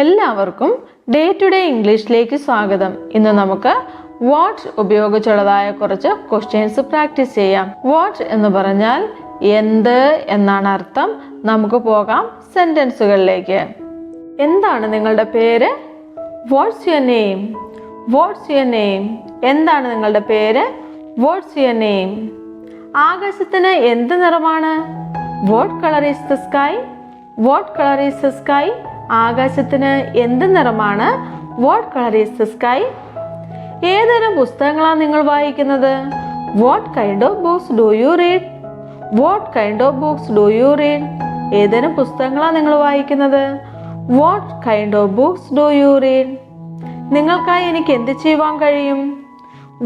എല്ലാവർക്കും day to day ഇംഗ്ലീഷിലേക്ക് സ്വാഗതം. ഇന്ന് നമുക്ക് വാട്ട് ഉപയോഗിച്ചുള്ളതായ കുറച്ച് ക്വസ്റ്റ്യൻസ് പ്രാക്ടീസ് ചെയ്യാം. വാട്ട് എന്ന് പറഞ്ഞാൽ എന്ത് എന്നാണ് അർത്ഥം. നമുക്ക് പോകാം സെന്റൻസുകളിലേക്ക്. എന്താണ് നിങ്ങളുടെ പേര്? What's your name? What's your name? എന്താണ് നിങ്ങളുടെ പേര്? What's your name? ആകാശത്തിന് എന്ത് നിറമാണ്? What colour is the sky? What colour is the sky? ആകാശത്തിന് എന്ത് നിറമാണ്? What colour is the sky? ഏതൊരു പുസ്തകങ്ങളാണ് നിങ്ങൾ വായിക്കുന്നത്? What kind of books do you read? What kind of books do you read? ഏതൊരു പുസ്തകങ്ങളാണ് നിങ്ങൾ വായിക്കുന്നത്? What kind of books do you read? നിങ്ങൾക്കായി എനിക്ക് എന്ത് ചെയ്യുവാൻ കഴിയും?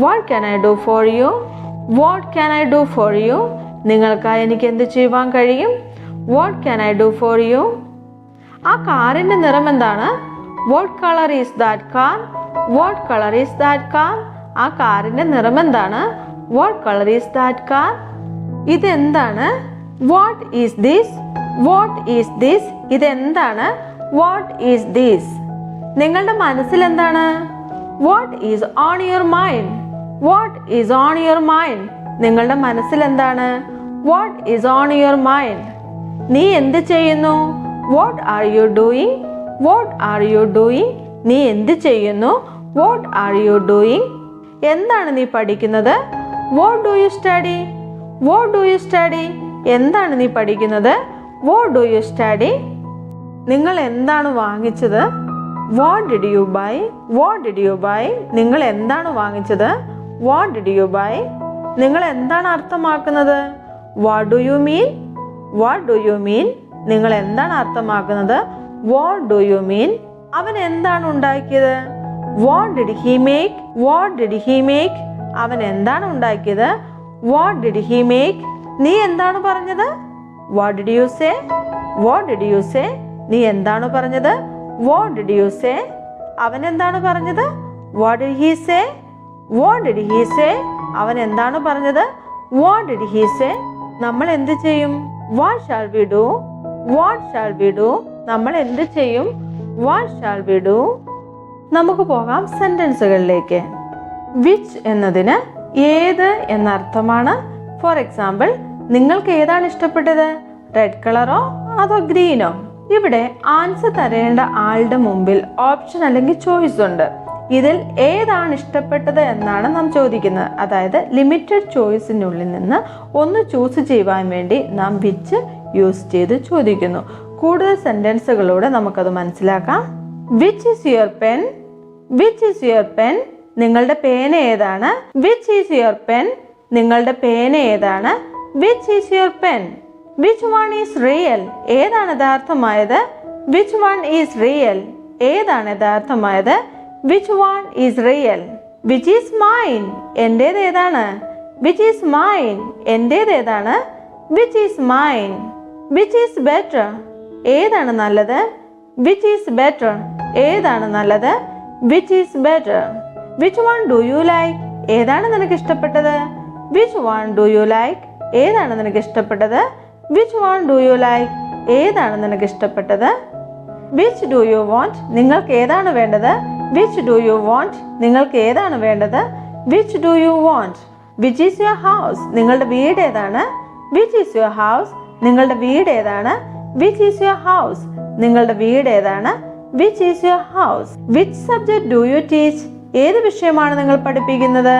What can I do for you? What can I do for you? നിങ്ങൾക്കായി എനിക്ക് എന്ത് ചെയ്യുവാൻ കഴിയും? What can I do for you? ആ കാറിന്റെ നിറം എന്താണ്? What colour is that car? What colour is that car? ആ കാറിന്റെ നിറം എന്താണ്? What colour is that car? ഇതെന്താണ്? What is this? What is this? ഇതെന്താണ്? What is this? നിങ്ങളുടെ മനസ്സിൽ എന്താണ്? What is on your mind? What is on your mind? നിങ്ങളുടെ മനസ്സിൽ എന്താണ്? What is on your mind? നീ എന്ത് ചെയ്യുന്നു? What are you doing? What are you doing? നീ എന്ത് ചെയ്യുന്നു? What are you doing? എന്താണ് നീ പഠിക്കുന്നത്? What do you study? What do you study? എന്താണ് നീ പഠിക്കുന്നത്? What do you study? നിങ്ങൾ എന്താണ് വാങ്ങിച്ചത്? What did you buy? What did you buy? നിങ്ങൾ എന്താണ് വാങ്ങിച്ചത്? What did you buy? നിങ്ങൾ എന്താണ് അർത്ഥമാക്കുന്നത്? What do you mean? What do you മീൻ? നിങ്ങൾ എന്താണ് അർത്ഥമാക്കുന്നത്? വാട്ട് ഡു യു മീൻ? അവൻ എന്താണ് ഉണ്ടാക്കിയത്? What did he make? What did he make? അവൻ എന്താണ് ഉണ്ടാക്കിയത്? What did he make? നീ എന്താണ് പറഞ്ഞത്? What did you say? What did you say? നീ എന്താണ് പറഞ്ഞത്? What did you say? അവൻ എന്താണ് പറഞ്ഞത്? What did he say? What did he say? അവൻ എന്താണ് പറഞ്ഞത്? What did he say? നമ്മൾ എന്ത് ചെയ്യും? What shall we do? What shall we do? നമ്മൾ എന്ത് ചെയ്യും? What shall we do? നമുക്ക് പോകാം സെന്റൻസുകളിലേക്ക്. വിച്ച് എന്നതിന് ഏത് എന്നർത്ഥമാണ്. ഫോർ എക്സാമ്പിൾ, നിങ്ങൾക്ക് ഏതാണ് ഇഷ്ടപ്പെട്ടത്? റെഡ് കളറോ അതോ ഗ്രീനോ? ഇവിടെ ആൻസർ തരേണ്ട ആളുടെ മുമ്പിൽ ഓപ്ഷൻ അല്ലെങ്കിൽ ചോയ്സ് ഉണ്ട്. ഇതിൽ ഏതാണ് ഇഷ്ടപ്പെട്ടത് എന്നാണ് നാം ചോദിക്കുന്നത്. അതായത് ലിമിറ്റഡ് ചോയ്സിനുള്ളിൽ നിന്ന് ഒന്ന് ചൂസ് ചെയ്യുവാൻ വേണ്ടി നാം വിച്ച് യൂസ് ചെയ്ത് ചോദിക്കുന്നു. കൂടുതൽ സെന്റൻസുകളോടെ നമുക്കത് മനസ്സിലാക്കാം. Which is your pen? Which is your pen? നിങ്ങളുടെ പേന ഏതാണ്? Which is your pen? നിങ്ങളുടെ പേന ഏതാണ്? Which is your pen? Which one is real? ഏതാണ് യഥാർത്ഥമായത്? Which one is real? ഏതാണ് യഥാർത്ഥമായത്? Which one is real? Which is mine? എന്റേത് ഏതാണ്? Which is mine? എന്റേത് ഏതാണ്? Which is mine? Which is better? ഏതാണ് നല്ലത്? Which is better? ഏതാണ് നല്ലത്? Which is better? Which one do you like? ഏതാണ് നിനക്ക് ഇഷ്ടപ്പെട്ടത്? Which one do you like? ഏതാണ് നിനക്ക് ഇഷ്ടപ്പെട്ടത്? Which one do you like? ഏതാണ് നിനക്ക് ഇഷ്ടപ്പെട്ടത്? Which do you want? നിങ്ങൾക്ക് ഏതാണ് വേണ്ടത്? Which do you want? നിങ്ങൾക്ക് ഏതാണ് വേണ്ടത്? Which do you want? Which is your house? നിങ്ങളുടെ വീട് ഏതാണ്? Which is your house? നിങ്ങളുടെ വീട് ഏതാണ്? Which is your house? നിങ്ങളുടെ വീട് ഏതാണ്? Which is your house? Which subject do you teach? ഏത് വിഷയമാണ് നിങ്ങൾ പഠിപ്പിക്കുന്നത്?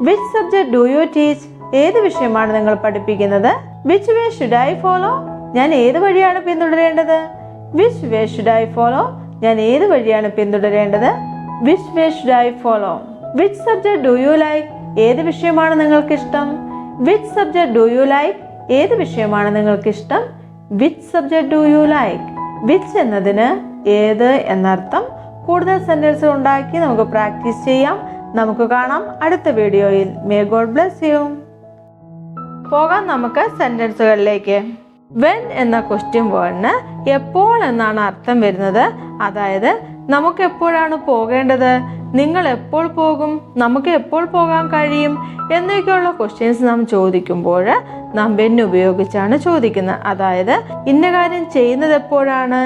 Which subject do you teach? ഏത് വിഷയമാണ് നിങ്ങൾ പഠിപ്പിക്കുന്നത്? Which way should I follow? ഞാൻ ഏത് വഴിയാണ് പിന്തുടരേണ്ടത്? Which way should I follow? ഞാൻ ഏത് വഴിയാണ് പിന്തുടരേണ്ടത്? Which way should I follow? Which subject do you like? ഏത് വിഷയമാണ് നിങ്ങൾക്ക് ഇഷ്ടം? Which subject do you like? ഏത് വിഷയമാണ് നിങ്ങൾക്ക് ഇഷ്ടം? Which subject do you like? Which എന്നതിന് ഏത് എന്നർത്ഥം. കൂടുതൽ സെന്റൻസ് ഉണ്ടാക്കി നമുക്ക് പ്രാക്ടീസ് ചെയ്യാം. നമുക്ക് കാണാം അടുത്ത വീഡിയോയിൽ. May God bless you. പോകാം നമുക്ക് സെന്റൻസുകളിലേക്ക്. വെൻ എന്ന ക്വസ്റ്റ്യൻ വേർഡിന് എപ്പോൾ എന്നാണ് അർത്ഥം വരുന്നത്. അതായത് നമുക്ക് എപ്പോഴാണ് പോകേണ്ടത്? നിങ്ങൾ എപ്പോൾ പോകും, നമുക്ക് എപ്പോൾ പോകാൻ കഴിയും എന്നൊക്കെയുള്ള ക്വസ്റ്റ്യൻസ് നാം ചോദിക്കുമ്പോൾ നാം വെൻ ഉപയോഗിച്ചാണ് ചോദിക്കുന്നത്. അതായത് ഇന്ന കാര്യം ചെയ്യുന്നത് എപ്പോഴാണ്,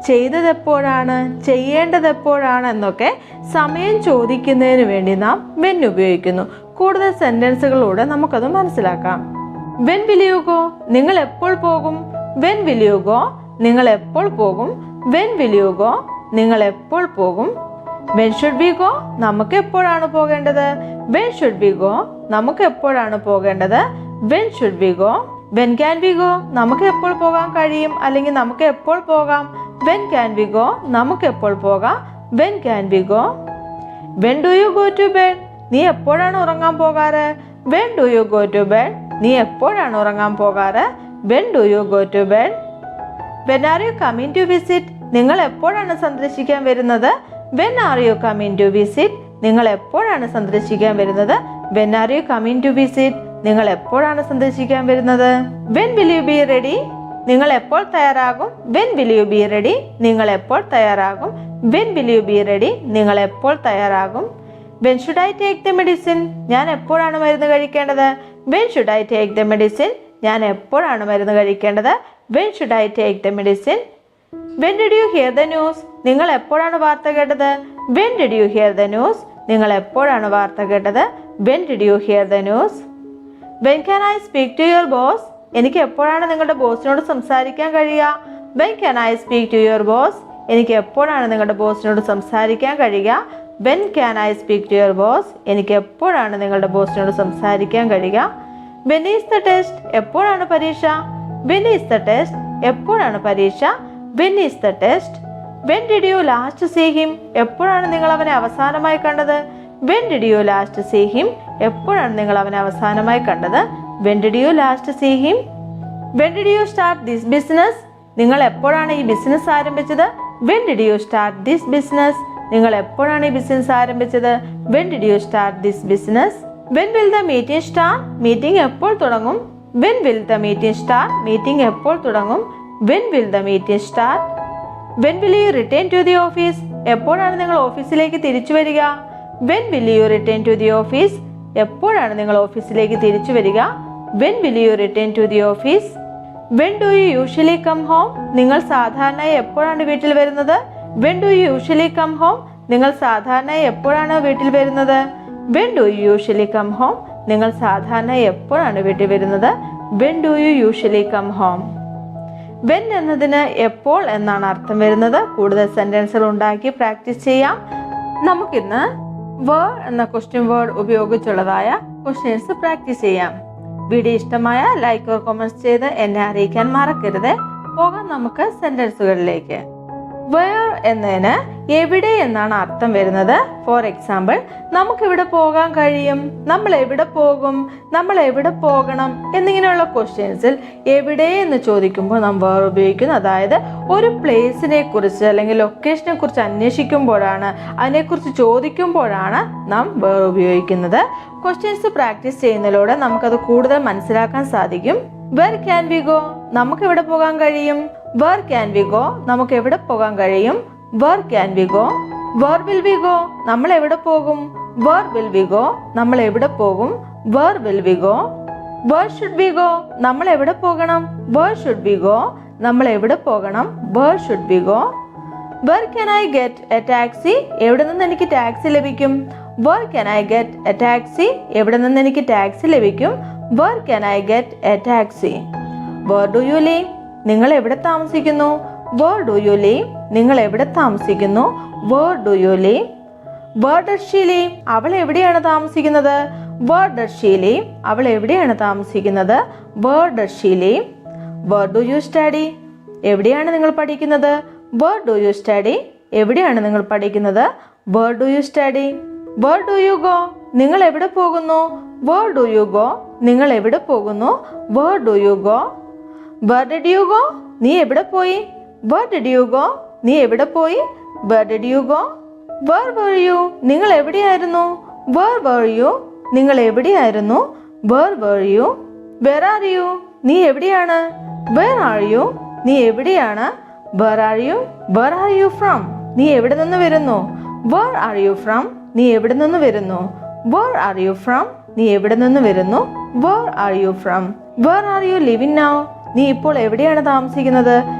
ചെയ്തത് എപ്പോഴാണ്, ചെയ്യേണ്ടത് എപ്പോഴാണ് എന്നൊക്കെ സമയം ചോദിക്കുന്നതിന് വേണ്ടി നാം വെൻ ഉപയോഗിക്കുന്നു. കൂടുതൽ സെന്റൻസുകളിലൂടെ നമുക്കത് മനസ്സിലാക്കാം. വെൻ വിൽ യു ഗോ, നിങ്ങൾ എപ്പോൾ പോകും. വെൻ വിൽ യു ഗോ, നിങ്ങൾ എപ്പോൾ പോകും. വെൻ വിൽ യു ഗോ, നിങ്ങൾ എപ്പോൾ പോകും. വെൻ ഷുഡ് വി ഗോ, നമുക്ക് എപ്പോഴാണ് പോകേണ്ടത്. വെൻ ഷുഡ് വി ഗോ, നമുക്ക് എപ്പോഴാണ് പോകേണ്ടത്. When should we go. When can we go, നമുക്ക് എപ്പോൾ പോകാൻ കഴിയും അല്ലെങ്കിൽ നമുക്ക് എപ്പോൾ പോകാം. വെൻ ക്യാൻ വി ഗോ, നമുക്ക് എപ്പോൾ പോകാം. When can we go. When do you go to bed, നീ എപ്പോഴാണ് ഉറങ്ങാൻ പോകാറ്. When do you go to bed, നീ എപ്പോഴാണ് ഉറങ്ങാൻ പോകാറ്. When do you go to bed. When are you coming to visit, നിങ്ങൾ എപ്പോഴാണ് സന്ദർശിക്കാൻ വരുന്നത്. When are you coming to visit, നിങ്ങൾ എപ്പോഴാണ് സന്ദർശിക്കാൻ വരുന്നത്. When are you coming to visit, നിങ്ങൾ എപ്പോഴാണ് സന്ദർശിക്കാൻ വരുന്നത്. When will you be ready, നിങ്ങൾ എപ്പോൾ തയ്യാറാകും. When will you be ready, നിങ്ങൾ എപ്പോൾ തയ്യാറാകും. When will you be ready, നിങ്ങൾ എപ്പോൾ തയ്യാറാകും. When should I take the medicine, ഞാൻ എപ്പോഴാണ് മരുന്ന് കഴിക്കേണ്ടത്. When should I take the medicine, ഞാൻ എപ്പോഴാണ് മരുന്ന് കഴിക്കേണ്ടത്. When should I take the medicine. When did U here the news, നിങ്ങൾ എപ്പോഴാണ് വാർത്ത കേട്ടത്. When did U here the news, നിങ്ങൾ എപ്പോഴാണ് വാർത്ത കേട്ടത്. When did U here the news. When can I speak to your boss, എനിക്ക് എപ്പോഴാണ് നിങ്ങളുടെ ബോസിനോട് സംസാരിക്കാൻ കഴിയുക. When can I speak to your boss, എനിക്ക് എപ്പോഴാണ് നിങ്ങളുടെ ബോസിനോട് സംസാരിക്കാൻ കഴിയുക. When can I speak to your boss, എനിക്ക് എപ്പോഴാണ് നിങ്ങളുടെ ബോസിനോട് സംസാരിക്കാൻ കഴിയുക. വെൻ ഈസ് ദ ടെസ്റ്റ്, എപ്പോഴാണ് പരീക്ഷ. വെൻ ഈസ് ദ ടെസ്റ്റ്, എപ്പോഴാണ് പരീക്ഷ. When is the test. When did you last see him, എപ്പോഴാണ് നിങ്ങൾ അവനെ അവസാനമായി കണ്ടത്. When did you last see him, എപ്പോഴാണ് നിങ്ങൾ അവനെ അവസാനമായി കണ്ടത്. When did you last see him. When did you start this business, നിങ്ങൾ എപ്പോഴാണ് ഈ ബിസിനസ് ആരംഭിച്ചത്. When did you start this business, നിങ്ങൾ എപ്പോഴാണ് ഈ ബിസിനസ് ആരംഭിച്ചത്. When did you start this business. When will the meeting start, meeting എപ്പോൾ തുടങ്ങും. When will the meeting start, meeting എപ്പോൾ തുടങ്ങും. When will the meeting start. When will you return to the office, എപ്പോഴാണ് നിങ്ങൾ ഓഫീസിലേക്ക് തിരിച്ചു വരിക. When will you return to the office, എപ്പോഴാണ് നിങ്ങൾ ഓഫീസിലേക്ക് തിരിച്ചു വരിക. When will you return to the office. When do you usually come home, നിങ്ങൾ സാധാരണയായി എപ്പോഴാണ് വീട്ടിൽ വരുന്നത്. When do you usually come home, നിങ്ങൾ സാധാരണയായി എപ്പോഴാണ് വീട്ടിൽ വരുന്നത്. When do you usually come home, നിങ്ങൾ സാധാരണയായി എപ്പോഴാണ് വീട്ടിൽ വരുന്നത്. When do you usually come home. When എന്നതിന് എപ്പോൾ എന്നാണ് അർത്ഥം വരുന്നത്. കൂടുതൽ സെന്റൻസുകൾ ഉണ്ടാക്കി പ്രാക്ടീസ് ചെയ്യാം. നമുക്കിന്ന് വേർ എന്ന ക്വസ്റ്റ്യൻ വേർഡ് ഉപയോഗിച്ചുള്ളതായ ക്വസ്റ്റ്യൻസ് പ്രാക്ടീസ് ചെയ്യാം. വീഡിയോ ഇഷ്ടമായ ലൈക്ക് ഓർ കമന്റ്സ് ചെയ്ത് എന്നെ അറിയിക്കാൻ മറക്കരുത്. പോകാം നമുക്ക് സെന്റൻസുകളിലേക്ക്. വേർ എന്നതിന് എവിടെ എന്നാണ് അർത്ഥം വരുന്നത്. ഫോർ എക്സാമ്പിൾ, നമുക്കെവിടെ പോകാൻ കഴിയും, നമ്മൾ എവിടെ പോകും, നമ്മൾ എവിടെ പോകണം എന്നിങ്ങനെയുള്ള ക്വസ്റ്റ്യൻസിൽ എവിടെ എന്ന് ചോദിക്കുമ്പോൾ നാം വേർ ഉപയോഗിക്കുന്നു. അതായത് ഒരു പ്ലേസിനെ കുറിച്ച് അല്ലെങ്കിൽ ലൊക്കേഷനെ കുറിച്ച് അന്വേഷിക്കുമ്പോഴാണ്, അതിനെക്കുറിച്ച് ചോദിക്കുമ്പോഴാണ് നാം വേർ ഉപയോഗിക്കുന്നത്. ക്വസ്റ്റ്യൻസ് പ്രാക്ടീസ് ചെയ്യുന്നതിലൂടെ നമുക്കത് കൂടുതൽ മനസ്സിലാക്കാൻ സാധിക്കും. വെർ ക്യാൻ വി ഗോ, നമുക്ക് എവിടെ പോകാൻ കഴിയും. വെർ ക്യാൻ വി ഗോ, നമുക്ക് എവിടെ പോകാൻ കഴിയും. Where can we go. Where will we go, നമ്മൾ എവിടെ പോകും. വെർ വിൽ വി ഗോ, നമ്മൾ എവിടെ പോകും. Where will we go. Where should we go, നമ്മൾ എവിടെ പോകണം. വെർ ഷുഡ് വി ഗോ, നമ്മൾ എവിടെ പോകണം. Where should we go. Where can I get a taxi, എവിടെ നിന്ന് എനിക്ക് ടാക്സി ലഭിക്കും. Where can I get a taxi, എവിടെ നിന്ന് എനിക്ക് ടാക്സി ലഭിക്കും. Where can I get a taxi. Where do you live, നിങ്ങൾ എവിടെ താമസിക്കുന്നു. വെർ ഡു യു ലീവ്, നിങ്ങൾ എവിടെ താമസിക്കുന്നു. Where do you live. Where does she live, അവൾ എവിടെയാണ് താമസിക്കുന്നത്. വെർ ഡസ് ഷീ ലീവ്, അവൾ എവിടെയാണ് താമസിക്കുന്നത്. Where does she live. Where do you study, എവിടെയാണ് നിങ്ങൾ പഠിക്കുന്നത്. വെർ ഡു യു സ്റ്റഡി, എവിടെയാണ് നിങ്ങൾ പഠിക്കുന്നത്. Where do you study. Where do you go, നിങ്ങൾ എവിടെ പോകുന്നു. വെർ ഡു യു ഗോ, നിങ്ങൾ എവിടെ പോകുന്നു. Where do you go. Where did you go, നീ എവിടെ പോയി. വെർ ഡിഡ് യു ഗോ, നീ എവിടെ പോയി. Where did you go. Where were you, നിങ്ങൾ എവിടെയായിരുന്നു. വെർ വർ യു, നിങ്ങൾ എവിടെയായിരുന്നു. Where were you. Where are you, നീ എവിടെയാണ്. വെർ ആർ യു, നീ എവിടെയാണ്. Where are you. Where are you from, നീ എവിടെ നിന്ന് വരുന്നു. വെർ ആർ യു ഫ്രം, നീ എവിടെ നിന്ന് വരുന്നു? Where are you from? നീ എവിടെ നിന്ന് വരുന്നു? Where are you from? Where are you living now? നീ ഇപ്പോൾ എവിടെയാണ് താമസിക്കുന്നത്?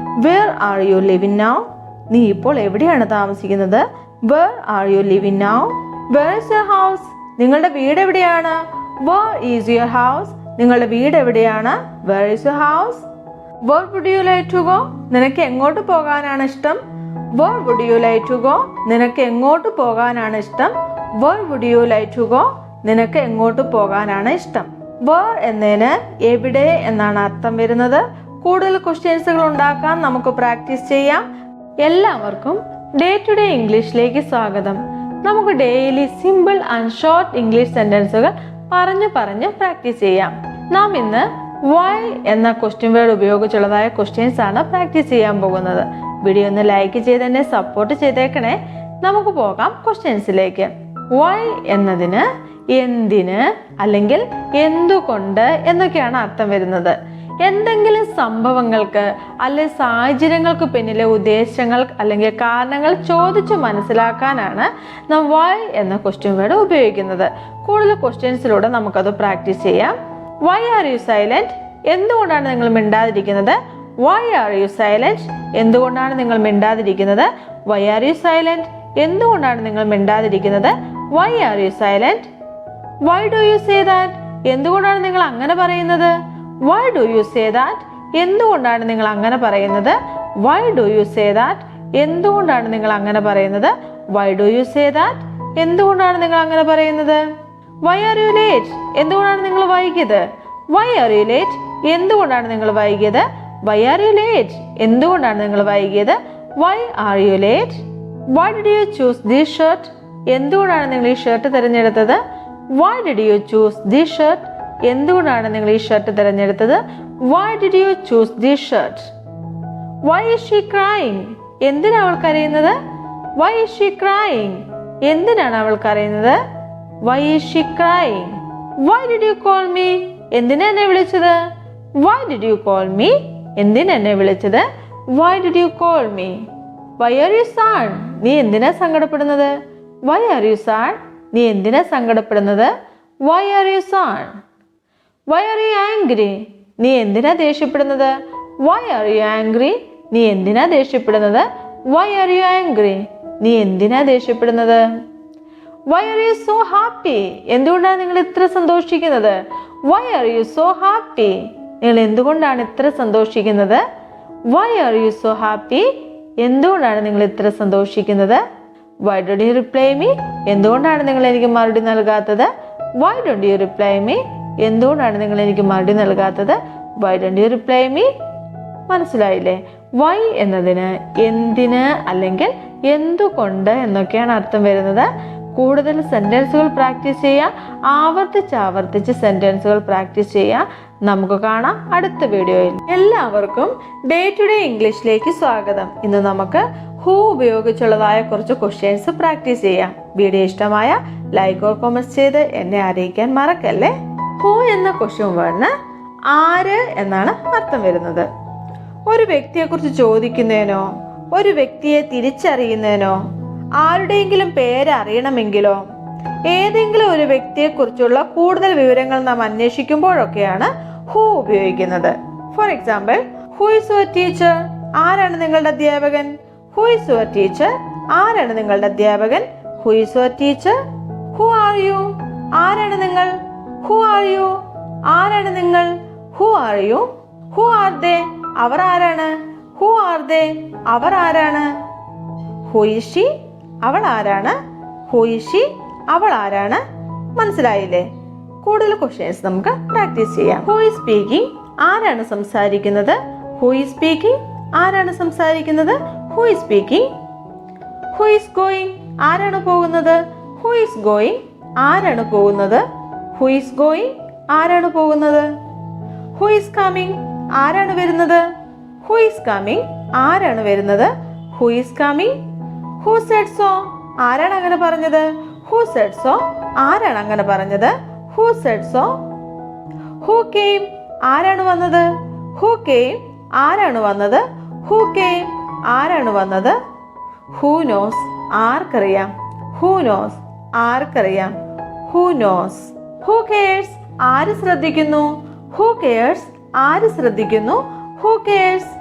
Where are you living now? നീ ഇപ്പോൾ എവിടെയാണ് താമസിക്കുന്നത്? Where are you living now? Where is your house? നിങ്ങളുടെ വീട് എവിടെയാണ്? Where is your house? നിങ്ങളുടെ വീട് എവിടെയാണ്? Where is your house? Where would you like to go? നിനക്ക് എങ്ങോട്ട് പോകാനാണ് ഇഷ്ടം? Where would you like to go? നിനക്ക് എങ്ങോട്ട് പോകാനാണ് ഇഷ്ടം? Where would you like to go? നിനക്ക് എങ്ങോട്ട് പോകാനാണ് ഇഷ്ടം? Where എന്നതിന് എവിടെ എന്നാണ് അർത്ഥം വരുന്നത്. കൂടുതൽ ക്വസ്റ്റ്യൻസുകൾ ഉണ്ടാക്കാൻ നമുക്ക് പ്രാക്ടീസ് ചെയ്യാം. എല്ലാവർക്കും ഡേ ടു ഡേ ഇംഗ്ലീഷിലേക്ക് സ്വാഗതം. നമുക്ക് daily simple and short English സെന്റൻസുകൾ പറഞ്ഞു പ്രാക്ടീസ് ചെയ്യാം. നാം ഇന്ന് വൈ എന്ന ക്വസ്റ്റ്യൻ വേർഡ് ഉപയോഗിച്ചുള്ളതായ ക്വസ്റ്റ്യൻസ് ആണ് പ്രാക്ടീസ് ചെയ്യാൻ പോകുന്നത്. വീഡിയോ ഒന്ന് ലൈക്ക് ചെയ്ത് എന്നെ സപ്പോർട്ട് ചെയ്തേക്കണേ. നമുക്ക് പോകാം ക്വസ്റ്റ്യൻസിലേക്ക്. വൈ എന്നതിന് എന്തിന് അല്ലെങ്കിൽ എന്തുകൊണ്ട് എന്നൊക്കെയാണ് അർത്ഥം വരുന്നത്. എന്തെങ്കിലും സംഭവങ്ങൾക്ക് അല്ലെങ്കിൽ സാഹചര്യങ്ങൾക്ക് പിന്നിലെ ഉദ്ദേശങ്ങൾ അല്ലെങ്കിൽ കാരണങ്ങൾ ചോദിച്ചു മനസ്സിലാക്കാനാണ് നാം വൈ എന്ന ക്വസ്റ്റ്യൻ വേർഡ് ഉപയോഗിക്കുന്നത്. കൂടുതൽ ക്വസ്റ്റ്യൻസിലൂടെ നമുക്കത് പ്രാക്ടീസ് ചെയ്യാം. Why are you silent? എന്തുകൊണ്ടാണ് നിങ്ങൾ മിണ്ടാതിരിക്കുന്നത്? Why are you silent? എന്തുകൊണ്ടാണ് നിങ്ങൾ മിണ്ടാതിരിക്കുന്നത്? Why are you silent? എന്തുകൊണ്ടാണ് നിങ്ങൾ മിണ്ടാതിരിക്കുന്നത്? Why are you silent? Why do you say that? എന്തുകൊണ്ടാണ് നിങ്ങൾ അങ്ങനെ പറയുന്നത്? Why do you say that? എന്തുകൊണ്ടാണ് നിങ്ങൾ അങ്ങനെ പറയുന്നത്? Why do you say that? എന്തുകൊണ്ടാണ് നിങ്ങൾ അങ്ങനെ പറയുന്നത്? Why do you say that? എന്തുകൊണ്ടാണ് നിങ്ങൾ അങ്ങനെ പറയുന്നത്? Why are you late? എന്തുകൊണ്ടാണ് നിങ്ങൾ വൈകിയത്? Why are you late? എന്തുകൊണ്ടാണ് നിങ്ങൾ വൈകിയത്? Why are you late? എന്തുകൊണ്ടാണ് നിങ്ങൾ വൈകിയത്? Why are you late? Why did you choose this shirt? എന്തുകൊണ്ടാണ് നിങ്ങൾ ഈ ഷർട്ട് തിരഞ്ഞെടുത്തത്? Why did you choose this shirt? എന്തുകൊണ്ടാണ് നിങ്ങൾ ഈ ഷർട്ട് തിരഞ്ഞെടുത്തത്? Why did you choose this shirt? Why is she crying? എന്തിനാണ് അവൾ കരയുന്നത്? Why is she crying? എന്തിനാണ് അവൾ കരയുന്നത്? Why is she crying? Why did you call me? എന്തിനാ എന്നെ വിളിച്ചത്? Why did you call me? എന്തിനാ എന്നെ വിളിച്ചത്? Why did you call me? Why are you sad? നീ എന്തിനാ സങ്കടപ്പെടുന്നത്? Why are you sad? നീ എന്തിനാ സങ്കടപ്പെടുന്നത്? Why are you sad? Why are you angry? നീ എന്തിനാ ദേഷ്യപ്പെടുന്നത്? Why are you angry? നീ എന്തിനാ ദേഷ്യപ്പെടുന്നത്? Why are you angry? നീ എന്തിനാ ദേഷ്യപ്പെടുന്നത്? Why are you so happy? എന്തുകൊണ്ടാണ് നിങ്ങൾ ഇത്ര സന്തോഷിക്കുന്നത്? Why are you so happy? നിങ്ങൾ എന്തുകൊണ്ടാണ് ഇത്ര സന്തോഷിക്കുന്നത്? Why are you so happy? എന്തുകൊണ്ടാണ് നിങ്ങൾ ഇത്ര സന്തോഷിക്കുന്നത്? Why don't you reply me? എന്തുകൊണ്ടാണ് നിങ്ങൾ എനിക്ക് മറുപടി നൽകാത്തത്? Why don't you reply me? എന്തുകൊണ്ടാണ് നിങ്ങൾ എനിക്ക് മറുപടി നൽകാത്തത്? Why don't you reply me? മനസ്സിലായില്ലേ? വൈ എന്നതിന് എന്തിന് അല്ലെങ്കിൽ എന്തുകൊണ്ട് എന്നൊക്കെയാണ് അർത്ഥം വരുന്നത്. കൂടുതൽ സെന്റൻസുകൾ പ്രാക്ടീസ് ചെയ്യുക. ആവർത്തിച്ച് സെന്റൻസുകൾ പ്രാക്ടീസ് ചെയ്യുക. നമുക്ക് കാണാം അടുത്ത വീഡിയോയിൽ. എല്ലാവർക്കും ഡേ ടു ഡേ ഇംഗ്ലീഷിലേക്ക് സ്വാഗതം. ഇന്ന് നമുക്ക് ഹൂ ഉപയോഗിച്ചുള്ളതായ കുറച്ച് ക്വസ്റ്റ്യൻസ് പ്രാക്ടീസ് ചെയ്യാം. വീഡിയോ ഇഷ്ടമായ ലൈക്ക് ഓർ കമന്റ് ചെയ്ത് എന്നെ അറിയിക്കാൻ മറക്കല്ലേ. ഹൂ എന്ന ക്വസ്റ്റ്യൻ വേർഡിന് ആര് എന്നാണ് അർത്ഥം വരുന്നത്. ഒരു വ്യക്തിയെക്കുറിച്ച് ചോദിക്കുന്നതിനോ ഒരു വ്യക്തിയെ തിരിച്ചറിയുന്നതിനോ ആരുടെയെങ്കിലും പേര് അറിയണമെങ്കിലോ ഏതെങ്കിലും ഒരു വ്യക്തിയെക്കുറിച്ചുള്ള കൂടുതൽ വിവരങ്ങൾ നാം അന്വേഷിക്കുമ്പോഴൊക്കെയാണ് ഹൂ ഉപയോഗിക്കുന്നത്. For example, who is your teacher? ആരാണ് നിങ്ങളുടെ അധ്യാപകൻ? Who is your teacher? ആരാണ് നിങ്ങളുടെ അധ്യാപകൻ? Who is your teacher? Who are you? ആരാണ് നിങ്ങൾ? Who are you? ആരാണ് നിങ്ങൾ? Who are you? Who are they? അവർ ആരാണ്? Who are they? അവർ ആരാണ്? Who is she? അവൾ ആരാണ്? Who is she? അവൾ ആരാണ്? മനസ്സിലായില്ലേ? കൂടുതൽ ക്വസ്റ്റ്യൻസ് നമുക്ക് പ്രാക്ടീസ് ചെയ്യാം. Who is speaking? ആരാണ് സംസാരിക്കുന്നത്? Who is speaking? ആരാണ് സംസാരിക്കുന്നത്? Who is speaking? Who is going? ആരാണ് പോകുന്നത്? Who is going? ആരാണ് പോകുന്നത്? Who is going? ആരാണ് പോകുന്നത്? Who is coming? ആരാണ് വരുന്നത്? Who is coming? ആരാണ് വരുന്നത്? Who is coming? Who said so? ആരാണ് അങ്ങനെ പറഞ്ഞത്? Who said so? ആരാണ് അങ്ങനെ പറഞ്ഞത്? Who said so? Who came? ആരാണ് വന്നത്? Who came? ആരാണ് വന്നത്? Who came? ആരാണ് വന്നത്? Who knows? ആർക്കറിയാം? Who knows? ആർക്കറിയാം? Who knows. Who cares? ആര് ശ്രദ്ധിക്കുന്നു? Who cares? ആര് ശ്രദ്ധിക്കുന്നു? Who cares?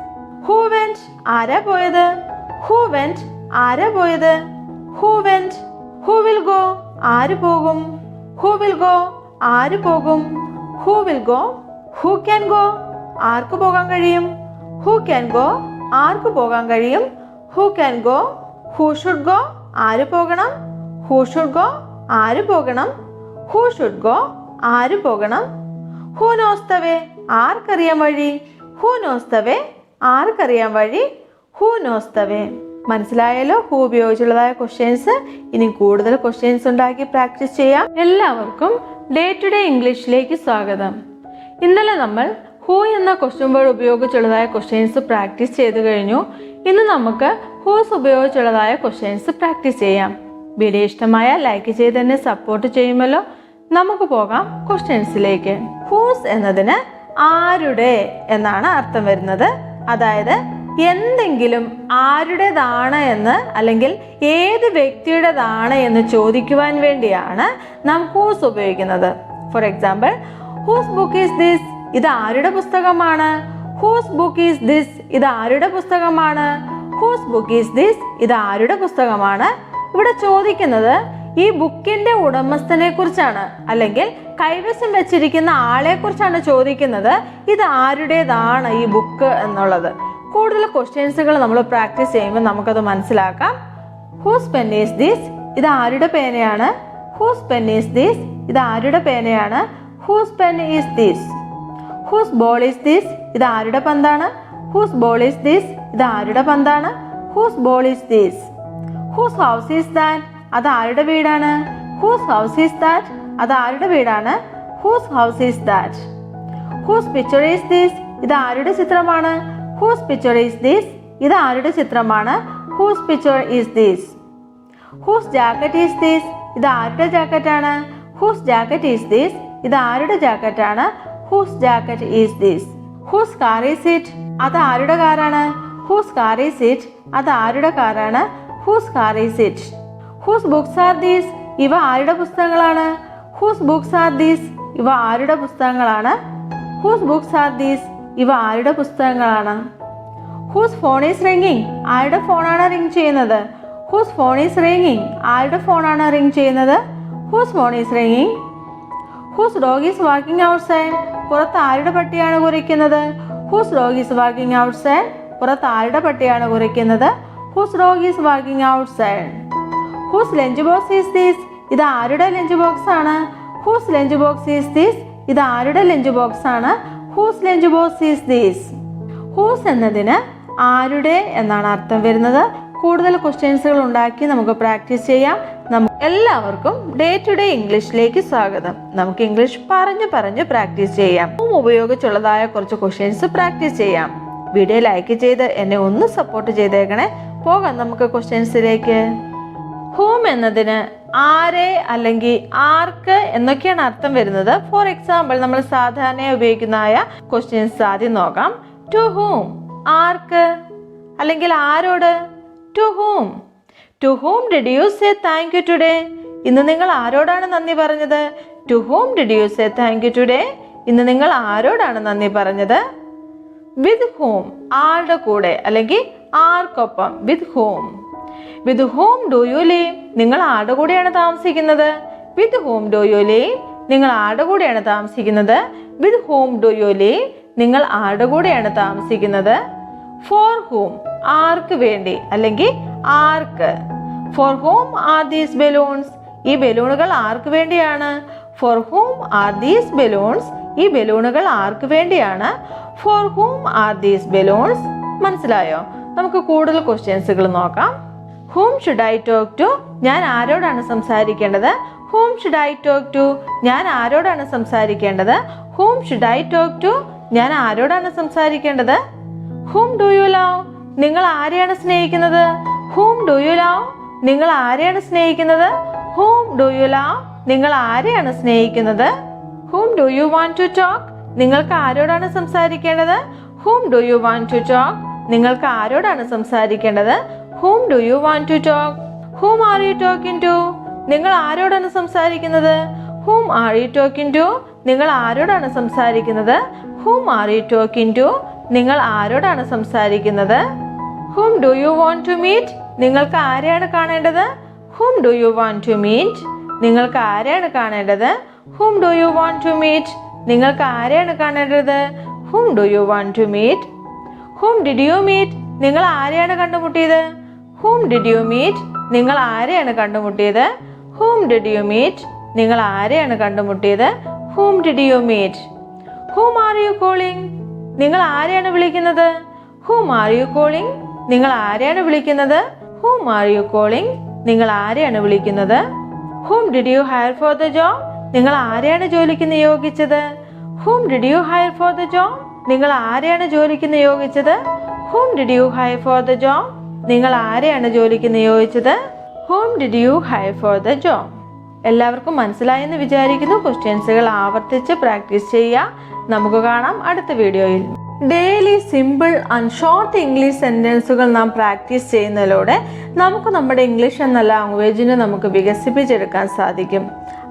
Who went? ആരാ പോയത്? Who went? ആരാ പോയത്? Who went? Who will go? ആര് പോകും? Who will go? ആര് പോകും? Who will go? Who can go? ആർക്ക് പോകാൻ കഴിയും? Who can go? ആർക്ക് പോകാൻ കഴിയും? Who can go? Who should go? ആര് പോകണം? Who should go? ആര് പോകണം? Who should go? ആര് പോകണം? Who knows the way? ആർക്കറിയാം വഴി? Who knows the way? ആർക്കറിയാം വഴി? ഹൂ നോസ് ദ വേ? മനസ്സിലായല്ലോ ഹൂ ഉപയോഗിച്ചുള്ളതായ ക്വസ്റ്റ്യൻസ്. ഇനി കൂടുതൽ ക്വസ്റ്റ്യൻസ് ഉണ്ടാക്കി പ്രാക്ടീസ് ചെയ്യാം. എല്ലാവർക്കും ഡേ ടു ഡേ ഇംഗ്ലീഷിലേക്ക് സ്വാഗതം. ഇന്നലെ നമ്മൾ ഹൂ എന്ന ക്വസ്റ്റ്യൻ വേർഡ് ഉപയോഗിച്ചുള്ളതായ ക്വസ്റ്റ്യൻസ് പ്രാക്ടീസ് ചെയ്തു കഴിഞ്ഞു. ഇന്ന് നമുക്ക് ഹൂസ് ഉപയോഗിച്ചുള്ളതായ ക്വസ്റ്റ്യൻസ് പ്രാക്ടീസ് ചെയ്യാം. വീഡിയോ ഇഷ്ടമായ ലൈക്ക് ചെയ്ത് തന്നെ സപ്പോർട്ട് ചെയ്യുമല്ലോ. നമുക്ക് പോകാം ക്വസ്റ്റ്യൻസിലേക്ക്. ഹൂസ് എന്നതിന് ആരുടെ എന്നാണ് അർത്ഥം വരുന്നത്. അതായത് എന്തെങ്കിലും ആരുടേതാണ് എന്ന് അല്ലെങ്കിൽ ഏത് വ്യക്തിയുടേതാണ് എന്ന് ചോദിക്കുവാൻ വേണ്ടിയാണ് നാം ഹൂസ് ഉപയോഗിക്കുന്നത്. For example, whose book is this? ഇത് ആരുടെ പുസ്തകമാണ്? Whose book is this? ഇത് ആരുടെ പുസ്തകമാണ്? Whose book is this? ഇത് ആരുടെ പുസ്തകമാണ്? ഇവിടെ ചോദിക്കുന്നത് ഈ ബുക്കിന്റെ ഉടമസ്ഥനെ കുറിച്ചാണ്, അല്ലെങ്കിൽ കൈവശം വെച്ചിരിക്കുന്ന ആളെ കുറിച്ചാണ് ചോദിക്കുന്നത്. ഇത് ആരുടേതാണ് ഈ ബുക്ക് എന്നുള്ളത്. കൂടുതൽ ക്വസ്റ്റ്യൻസുകൾ നമ്മൾ പ്രാക്ടീസ് ചെയ്യുമ്പോൾ നമുക്കത് മനസ്സിലാക്കാം. Whose pen is this? ഇത് ആരുടെ പേനയാണ്? Whose pen is this? ഇത് ആരുടെ പേനയാണ്? Whose pen is this? Whose ball is this? ഇത് ആരുടെ പന്താണ്? Whose ball is this? ഇത് ആരുടെ പന്താണ്? Whose ball is this? Whose house is that? അത് ആരുടെ വീടാണ്? Whose house is that? അത് ആരുടെ വീടാണ്? Whose house is that? Whose picture is this? ഇത് ആരുടെ ചിത്രമാണ്? Whose picture is this? ഇത് ആരുടെ ചിത്രമാണ്? Whose picture is this? Whose jacket is this? ഇത് ആരുടെ ജാക്കറ്റാണ്? Whose jacket is this? ഇത് ആരുടെ ജാക്കറ്റാണ്? Whose jacket is this? Whose car is it? അത് ആരുടെ കാറാണ്? Whose car is it? അത് ആരുടെ കാറാണ്? Whose car is it? Whose books are these? ഇവ ആരുടെ പുസ്തകങ്ങളാണ്? Whose books are these? ഇവ ആരുടെ പുസ്തകങ്ങളാണ്? Whose books are these? ഇവ ആരുടെ പുസ്തകങ്ങളാണ്? Whose phone is ringing? ആരുടെ ഫോണാണ് റിംഗ് ചെയ്യുന്നത്? Whose phone is ringing? ആരുടെ ഫോണാണ് റിംഗ് ചെയ്യുന്നത്? Whose phone is ringing? Whose dog is walking outside? പുറത്ത് ആരുടെ പട്ടിയാണ് കുരയ്ക്കുന്നത്? Whose dog is walking outside? പുറത്ത് ആരുടെ പട്ടിയാണ് കുരയ്ക്കുന്നത്? Whose dog is walking outside? Whose lunch box is this? ഇത് ആരുടെ ലഞ്ച് ബോക്സ് ആണ്? Whose lunch box is this? ഇത് ആരുടെ ലഞ്ച് ബോക്സ് ആണ്? Whose lunch box is this? Whose എന്നതിന് ആരുടെ എന്നാണ് അർത്ഥം വരുന്നത്. കൂടുതൽ ക്വസ്റ്റ്യൻസുകൾ ഉണ്ടാക്കി നമുക്ക് പ്രാക്ടീസ് ചെയ്യാം. എല്ലാവർക്കും ഡേ ടു ഡേ ഇംഗ്ലീഷിലേക്ക് സ്വാഗതം. നമുക്ക് ഇംഗ്ലീഷ് പറഞ്ഞു പ്രാക്ടീസ് ചെയ്യാം. ഹൂം ഉപയോഗിച്ചുള്ളതായ കുറച്ച് ക്വസ്റ്റ്യൻസ് പ്രാക്ടീസ് ചെയ്യാം. വീഡിയോ ലൈക്ക് ചെയ്ത് എന്നെ ഒന്ന് സപ്പോർട്ട് ചെയ്തേക്കണേ. പോകാം നമുക്ക് ക്വസ്റ്റ്യൻസിലേക്ക്. ഹൂം എന്നതിന് ആരെ അല്ലെങ്കിൽ ആർക്ക് എന്നൊക്കെയാണ് അർത്ഥം വരുന്നത്. ഫോർ എക്സാമ്പിൾ, നമ്മൾ സാധാരണ ഉപയോഗിക്കുന്നതായ ക്വസ്റ്റ്യൻസ് ആദ്യം നോക്കാം. To whom? ആർക്ക് അല്ലെങ്കിൽ ആരോട്? To whom? To whom did you say thank you today? ഇന്ന് നിങ്ങൾ ആരോടാണ് നന്ദി പറഞ്ഞത്? To whom did you say thank you today? ഇന്ന് നിങ്ങൾ ആരോടാണ് നന്ദി പറഞ്ഞത്? വിത്ത് ഹൂം? ആരുടെ കൂടെ അല്ലെങ്കിൽ ആർക്കൊപ്പം? With whom? With whom do you live? നിങ്ങൾ ആരുടെ കൂടെയാണ് താമസിക്കുന്നത്? With whom do you live? നിങ്ങൾ ആരുടെ കൂടെയാണ് താമസിക്കുന്നത്? With whom do you live? നിങ്ങൾ ആരുടെ കൂടെയാണ് താമസിക്കുന്നത്? For whom? ആർക്ക് വേണ്ടി അല്ലെങ്കിൽ ആർക്ക്? For whom are these balloons? ഈ ബലൂണുകൾ ആർക്ക് വേണ്ടിയാണ്? For whom are these balloons? ഈ ബലൂണുകൾ ആർക്ക് വേണ്ടിയാണ്? For whom are these balloons? മനസ്സിലായോ? നമുക്ക് കൂടുതൽ ക്വസ്റ്റ്യൻസുകൾ നോക്കാം. Whom should I talk to? ഞാൻ ആരോടാണ് സംസാരിക്കേണ്ടത്? Whom should I talk to? ഞാൻ ആരോടാണ് സംസാരിക്കേണ്ടത്? Whom should I talk to? ഞാൻ ആരോടാണ് സംസാരിക്കേണ്ടത്? Whom do you love? നിങ്ങൾ ആരെയാണ് സ്നേഹിക്കുന്നത്? Whom do you love? നിങ്ങൾ ആരെയാണ് സ്നേഹിക്കുന്നത്? Whom do you love? നിങ്ങൾ ആരെയാണ് സ്നേഹിക്കുന്നത്? Whom do you want to talk? നിങ്ങൾക്ക് ആരോടാണ് സംസാരിക്കേണ്ടത്? Whom do you want to talk? നിങ്ങൾക്ക് ആരോടാണ് സംസാരിക്കേണ്ടത്? Whom do you want to talk? Whom are you talking to? നിങ്ങൾ ആരോടാണ് സംസാരിക്കുന്നത്? Whom are you talking to? നിങ്ങൾ ആരോടാണ് സംസാരിക്കുന്നത്? Whom are you talking to? നിങ്ങൾ ആരോടാണ് സംസാരിക്കുന്നത്? Whom do you want to meet? നിങ്ങൾക്ക് ആരെയാണ് കാണേണ്ടത്? Whom do you want to meet? നിങ്ങൾക്ക് ആരെയാണ് കാണേണ്ടത്? Whom do you want to meet? നിങ്ങൾക്ക് ആരെയാണ് കാണേണ്ടത്? Whom do you want to meet? Whom did you meet? നിങ്ങൾ ആരെയാണ് കണ്ടുമുട്ടിയത്? Whom did you meet? നിങ്ങൾ ആരെയാണ് കണ്ടുമുട്ടിയത്? Whom did you meet? നിങ്ങൾ ആരെയാണ് കണ്ടുമുട്ടിയത്? Whom did you meet? Whom are you calling? നിങ്ങൾ ആരെയാണ് വിളിക്കുന്നത്? Whom are you calling? നിങ്ങൾ ആരെയാണ് വിളിക്കുന്നത്? Whom are you calling? നിങ്ങൾ ആരെയാണ് വിളിക്കുന്നത്? Whom did you hire for the job? നിങ്ങൾ ആരെയാണ് ജോലിക്ക് നിയോഗിച്ചത്? Whom did you hire for the job? നിങ്ങൾ ആരെയാണ് ജോലിക്ക് നിയോഗിച്ചത്? Whom did you hire for the job? നിങ്ങൾ ആരെയാണ് ജോലിക്ക് നിയോഗിച്ചത്? Whom did you hire for the job? എല്ലാവർക്കും മനസ്സിലായെന്ന് വിചാരിക്കുന്നു. ക്വസ്റ്റ്യൻസുകൾ ആവർത്തിച്ച് പ്രാക്ടീസ് ചെയ്യുക. നമുക്ക് കാണാം അടുത്ത വീഡിയോയിൽ. Daily simple and short English സെൻറ്റൻസുകൾ നാം പ്രാക്ടീസ് ചെയ്യുന്നതിലൂടെ നമുക്ക് നമ്മുടെ ഇംഗ്ലീഷ് എന്ന ലാംഗ്വേജിനെ നമുക്ക് വികസിപ്പിച്ചെടുക്കാൻ സാധിക്കും.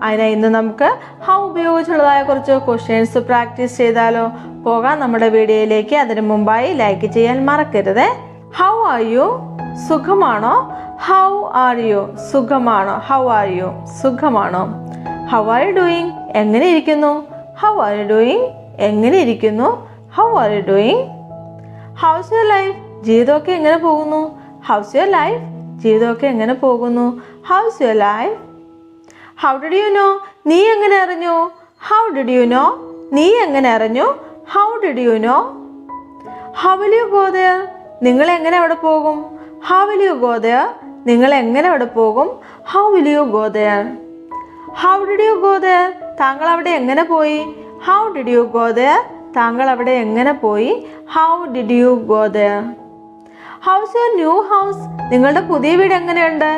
അതിനായി ഇന്ന് നമുക്ക് ഹൗ ഉപയോഗിച്ചുള്ളതായ കുറച്ച് ക്വസ്റ്റ്യൻസ് പ്രാക്ടീസ് ചെയ്താലോ? പോകാം നമ്മുടെ വീഡിയോയിലേക്ക്. അതിനു മുമ്പായി ലൈക്ക് ചെയ്യാൻ മറക്കരുത്. How are you? സുഖമാണോ? How are you? സുഖമാണോ? How are you? സുഖമാണോ? How are you doing? എങ്ങനെ ഇരിക്കുന്നു? How are you doing? എങ്ങനെ ഇരിക്കുന്നു? How are you doing? How's your life? ജീവിതമൊക്കെ എങ്ങനെ പോകുന്നു? How's your life? ജീവിതമൊക്കെ എങ്ങനെ പോകുന്നു? How's your life? How did you know? നീ എങ്ങനെ അറിഞ്ഞു? How did you know? നീ എങ്ങനെ അറിഞ്ഞു? How did you know? How will you go there? നിങ്ങൾ എങ്ങനെ അവിടെ പോകും? How will you go there? നിങ്ങൾ എങ്ങനെ അവിടെ പോകും? How will you go there? How did you go there? താങ്കൾ അവിടെ എങ്ങനെ പോയി? How did you go there? താങ്കൾ അവിടെ എങ്ങനെ പോയി? How did you go there? How's your new house? നിങ്ങളുടെ പുതിയ വീട് എങ്ങനെയുണ്ട്?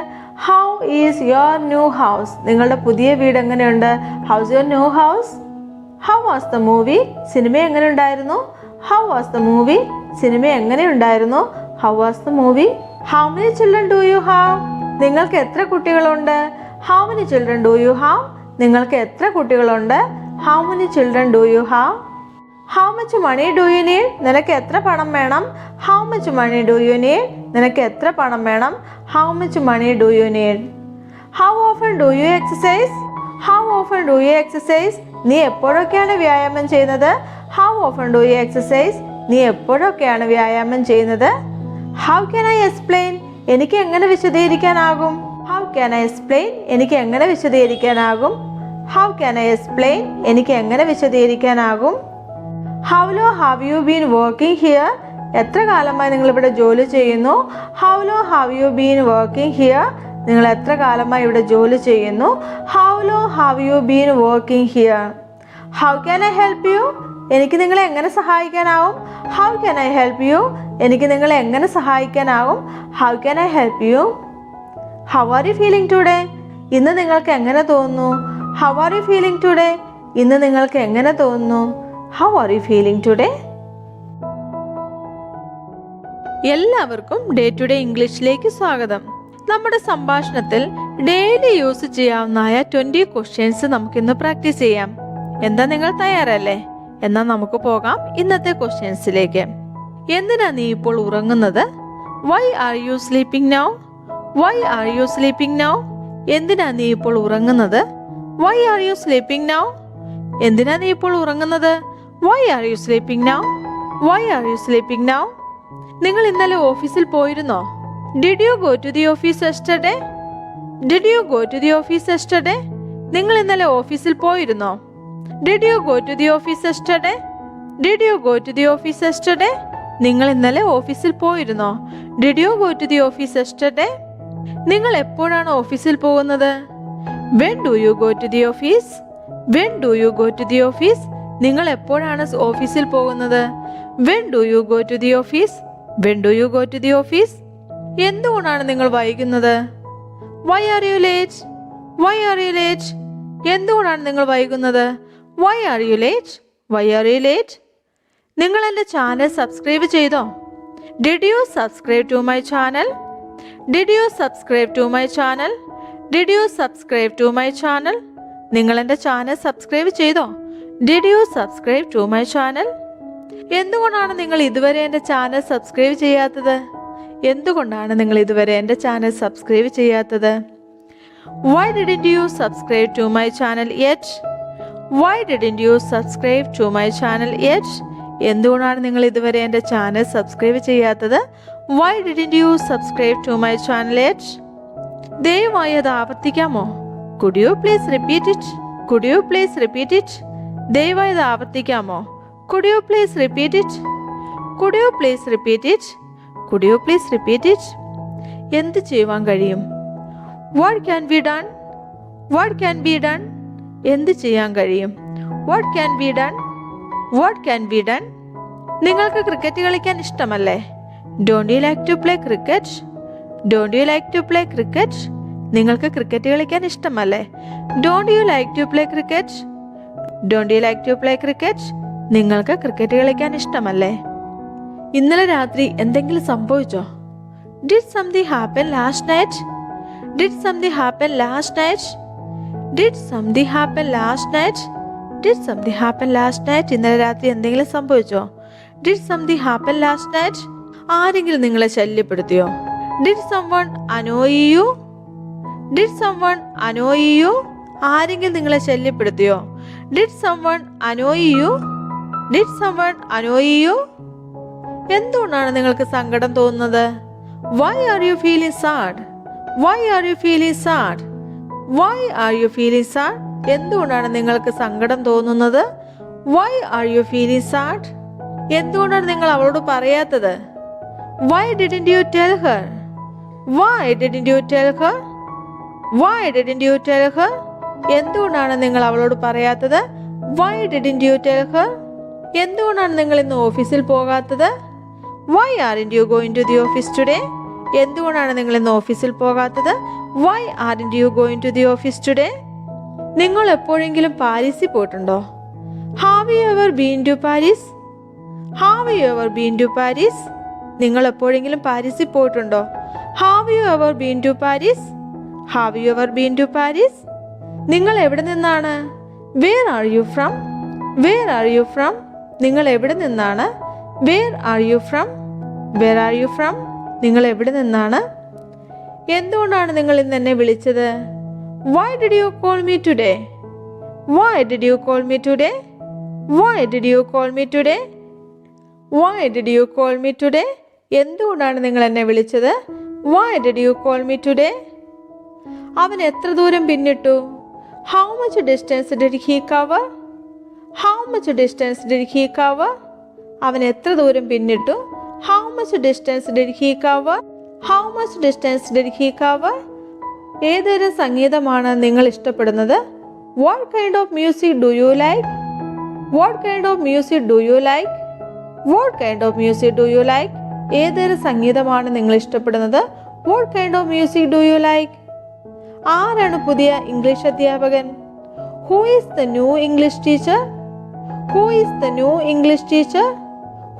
How is your new house? നിങ്ങളുടെ പുതിയ വീട് എങ്ങനെയുണ്ട്? How's your new house? How was the movie? സിനിമ എങ്ങനെ ഉണ്ടായിരുന്നു? How was the movie? സിനിമ എങ്ങനെ ഉണ്ടായിരുന്നു? How was the movie? How many children do you have? നിങ്ങൾക്ക് എത്ര കുട്ടികളുണ്ട്? How many children do you have? നിങ്ങൾക്ക് എത്ര കുട്ടികളുണ്ട്? How many children do you have? How much money do you need? നിനക്ക് എത്ര പണം വേണം? How much money do you need? നിനക്ക് എത്ര പണം വേണം? How much money do you need? How often do you exercise? How often do you exercise? നീ എപ്പോഴൊക്കെയാണ് വ്യായാമം ചെയ്യുന്നത്? How often do you exercise? നീ എപ്പോഴൊക്കെയാണ് വ്യായാമം ചെയ്യുന്നത്? How can I explain? എനിക്ക് എങ്ങനെ വിശദീകരിക്കാനാകും? How can I explain? എനിക്ക് എങ്ങനെ വിശദീകരിക്കാനാകും? How can I explain? എനിക്ക് എങ്ങനെ വിശദീകരിക്കാനാകും? ഹൗ ലോ have you been working here? എത്ര കാലമായി നിങ്ങൾ ഇവിടെ ജോലി ചെയ്യുന്നു? ഹൗ ലോ have you been working here? നിങ്ങൾ എത്ര കാലമായി ഇവിടെ ജോലി ചെയ്യുന്നു? ഹൗ ലോ have you been working here? How can I help you? എനിക്ക് നിങ്ങളെ എങ്ങനെ സഹായിക്കാനാവും? How can I help you? എനിക്ക് നിങ്ങളെ എങ്ങനെ സഹായിക്കാനാവും? How can I help you? How are you feeling today? ഇന്ന് നിങ്ങൾക്ക് എങ്ങനെ തോന്നുന്നു? How are you feeling today? ഇന്ന് നിങ്ങൾക്ക് എങ്ങനെ തോന്നുന്നു? How are you feeling today? എല്ലാവർക്കും ഡേ ടു ഡേ ഇംഗ്ലീഷിലേക്ക് സ്വാഗതം. നമ്മുടെ സംഭാഷണത്തിൽ ഡെയിലി യൂസ് ചെയ്യാവുന്നതായ 20 ക്വസ്റ്റ്യൻസ് നമുക്കിന്ന് പ്രാക്ടീസ് ചെയ്യാം. എന്താ നിങ്ങൾ തയ്യാറല്ലേ? എന്നാൽ നമുക്ക് പോകാം ഇന്നത്തെ ക്വസ്റ്റ്യൻസിലേക്ക്. എന്തിനാ നീ ഇപ്പോൾ ഉറങ്ങുന്നത്? Why are you sleeping now? Why are you sleeping now? എന്തിനാ നീ ഇപ്പോൾ ഉറങ്ങുന്നത്? Why are you sleeping now? എന്തിനാ നീ ഇപ്പോൾ ഉറങ്ങുന്നത്? Why are you sleeping now? Why are you sleeping now? നിങ്ങൾ ഇന്നലെ ഓഫീസിൽ പോയിരുന്നോ? Did you go to the office yesterday? Did you go to the office yesterday? നിങ്ങൾ ഇന്നലെ ഓഫീസിൽ പോയിരുന്നോ? Did you go to the office yesterday? Did you go to the office yesterday? നിങ്ങൾ ഇന്നലെ ഓഫീസിൽ പോയിരുന്നോ? Did you go to the office yesterday? നിങ്ങൾ എപ്പോഴാണ് ഓഫീസിൽ പോകുന്നത്? When do you go to the office? When do you go to the office? നിങ്ങൾ എപ്പോഴാണ് ഓഫീസിൽ പോകുന്നത്? When do you go to the office? When do you go to the office? എന്തുകൊണ്ടാണ് നിങ്ങൾ വൈകുന്നത്? Why are you late? Why are you late? എന്തുകൊണ്ടാണ് നിങ്ങൾ വൈകുന്നത്? Why are you late? Why are you late? നിങ്ങൾ എൻ്റെ ചാനൽ സബ്സ്ക്രൈബ് ചെയ്തോ? Did you subscribe to my channel? Did you subscribe to my channel? Did you subscribe to my channel? നിങ്ങൾ എൻ്റെ channel subscribe ചെയ്തോ? Did you subscribe to my channel? എന്തുകൊണ്ടാണ് നിങ്ങൾ ഇതുവരെ എൻ്റെ ചാനൽ സബ്സ്ക്രൈബ് ചെയ്യാത്തത്? എന്തുകൊണ്ടാണ് നിങ്ങൾ ഇതുവരെ എൻ്റെ ചാനൽ സബ്സ്ക്രൈബ് ചെയ്യാത്തത്? Why didn't you subscribe to my channel yet? Why didn't you subscribe to my channel yet? എന്തുകൊണ്ടാണ് നിങ്ങൾ ഇതുവരെ എൻ്റെ ചാനൽ സബ്സ്ക്രൈബ് ചെയ്യാത്തത്? Why didn't you subscribe to my channel yet? ദയവായി അത് ആവർത്തിക്കാമോ? Could you please repeat it? Could you please repeat it? ദയവായി അത് ആവർത്തിക്കാമോ? Could you please repeat it? Could you please repeat it? Could you please repeat it? എന്ത് ചെയ്യുവാൻ കഴിയും? What can be done? What can be done? എന്ത് ചെയ്യാൻ കഴിയും? What can be done? What can be done? നിങ്ങൾക്ക് cricket കളിക്കാൻ ഇഷ്ടമല്ലേ? Don't you like to play cricket? Don't you like to play cricket? നിങ്ങൾക്ക് ക്രിക്കറ്റ് കളിക്കാൻ ഇഷ്ടമല്ലേ? Don't you like to play cricket? Don't you like to play cricket? നിങ്ങൾക്ക് cricket കളിക്കാൻ ഇഷ്ടമല്ലേ? ഇന്നലെ രാത്രി എന്തെങ്കിലും സംഭവിച്ചോ? Did something happen last night? Did something happen last night? Did something happen last night? Did something happen last night? ഇന്നലെ രാത്രി എന്തെങ്കിലും സംഭവിച്ചോ? Did something happen last night? ആരെങ്കിലും നിങ്ങളെ ശല്യപ്പെടുത്തിയോ? Did someone annoy you? Did someone annoy you? ആരെങ്കിലും നിങ്ങളെ ശല്യപ്പെടുത്തിയോ? Did someone annoy you? Did someone annoy you? എന്തുകൊണ്ടാണ് നിങ്ങൾക്ക് സങ്കടം തോന്നുന്നത്? Why are you feeling sad? Why are you feeling sad? Why are you feeling sad? എന്തുകൊണ്ടാണ് നിങ്ങൾക്ക് സങ്കടം തോന്നുന്നത്? Why are you feeling sad? എന്തുകൊണ്ടാണ് നിങ്ങൾ അവളോട് പറയാത്തത്? Why didn't you tell her? Why didn't you tell her? Why didn't you tell her? എന്തുകൊണ്ടാണ് നിങ്ങൾ അവളോട് പറയാത്തത്? Why didn't you tell her? എന്തുകൊണ്ടാണ് നിങ്ങൾ ഇന്ന് ഓഫീസിൽ പോകാത്തത്? Why aren't you going to the office today? എന്തുകൊണ്ടാണ് നിങ്ങൾ ഇന്ന് ഓഫീസിൽ പോകാത്തത്? Why aren't you going to the office today? നിങ്ങൾ എപ്പോഴെങ്കിലും പാരീസിൽ പോയിട്ടുണ്ടോ? Have you ever been to Paris? Have you ever been to Paris? നിങ്ങൾ എപ്പോഴെങ്കിലും പാരീസിൽ പോയിട്ടുണ്ടോ? Have you ever been to Paris? Have you ever been to Paris? നിങ്ങൾ എവിടെ നിന്നാണ്? Where are you from? Where are you from? നിങ്ങൾ എവിടെ നിന്നാണ്? Where are you from? Where are you from? നിങ്ങൾ എവിടെ നിന്നാണ്? എന്തുകൊണ്ടാണ് നിങ്ങൾ ഇന്ന് എന്നെ വിളിച്ചത്? Why did you call me today? Why did you call me today? Why did you call me today? Why did you call me today? എന്തുകൊണ്ടാണ് നിങ്ങൾ എന്നെ വിളിച്ചത്? Why did you call me today? അവൻ എത്ര ദൂരം പിന്നിട്ടു? How much distance did he cover? How much distance did he cover? അവൻ എത്ര ദൂരം പിന്നിട്ടു? How much distance did he cover? How much distance did he cover? ഏതൊരു സംഗീതമാണ് നിങ്ങൾ ഇഷ്ടപ്പെടുന്നത്? What kind of music do you like? What kind of music do you like? What kind of music do you like? ഏതൊരു സംഗീതമാണ് നിങ്ങൾ ഇഷ്ടപ്പെടുന്നത്? What kind of music do you like? ആരാണ് പുതിയ ഇംഗ്ലീഷ് അധ്യാപകൻ? Who is the new English teacher? Who is the new English teacher?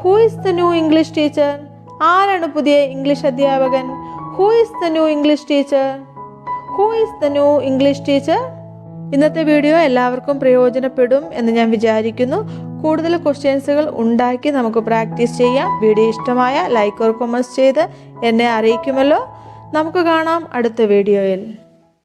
Who is the new English teacher? ആരാണ് പുതിയ English അധ്യാപകൻ? Who is the new English teacher? Who is the new English teacher? ഇന്നത്തെ video എല്ലാവർക്കും പ്രയോജനപ്പെടും എന്ന് ഞാൻ വിചാരിക്കുന്നു. കൂടുതൽ ക്വസ്റ്റ്യൻസുകൾ ഉണ്ടാക്കി നമുക്ക് പ്രാക്ടീസ് ചെയ്യാം. വീഡിയോ ഇഷ്ടമായ ലൈക്ക് ഓർ കമൻറ്റ്സ് ചെയ്ത് എന്നെ അറിയിക്കുമല്ലോ. നമുക്ക് കാണാം അടുത്ത വീഡിയോയിൽ.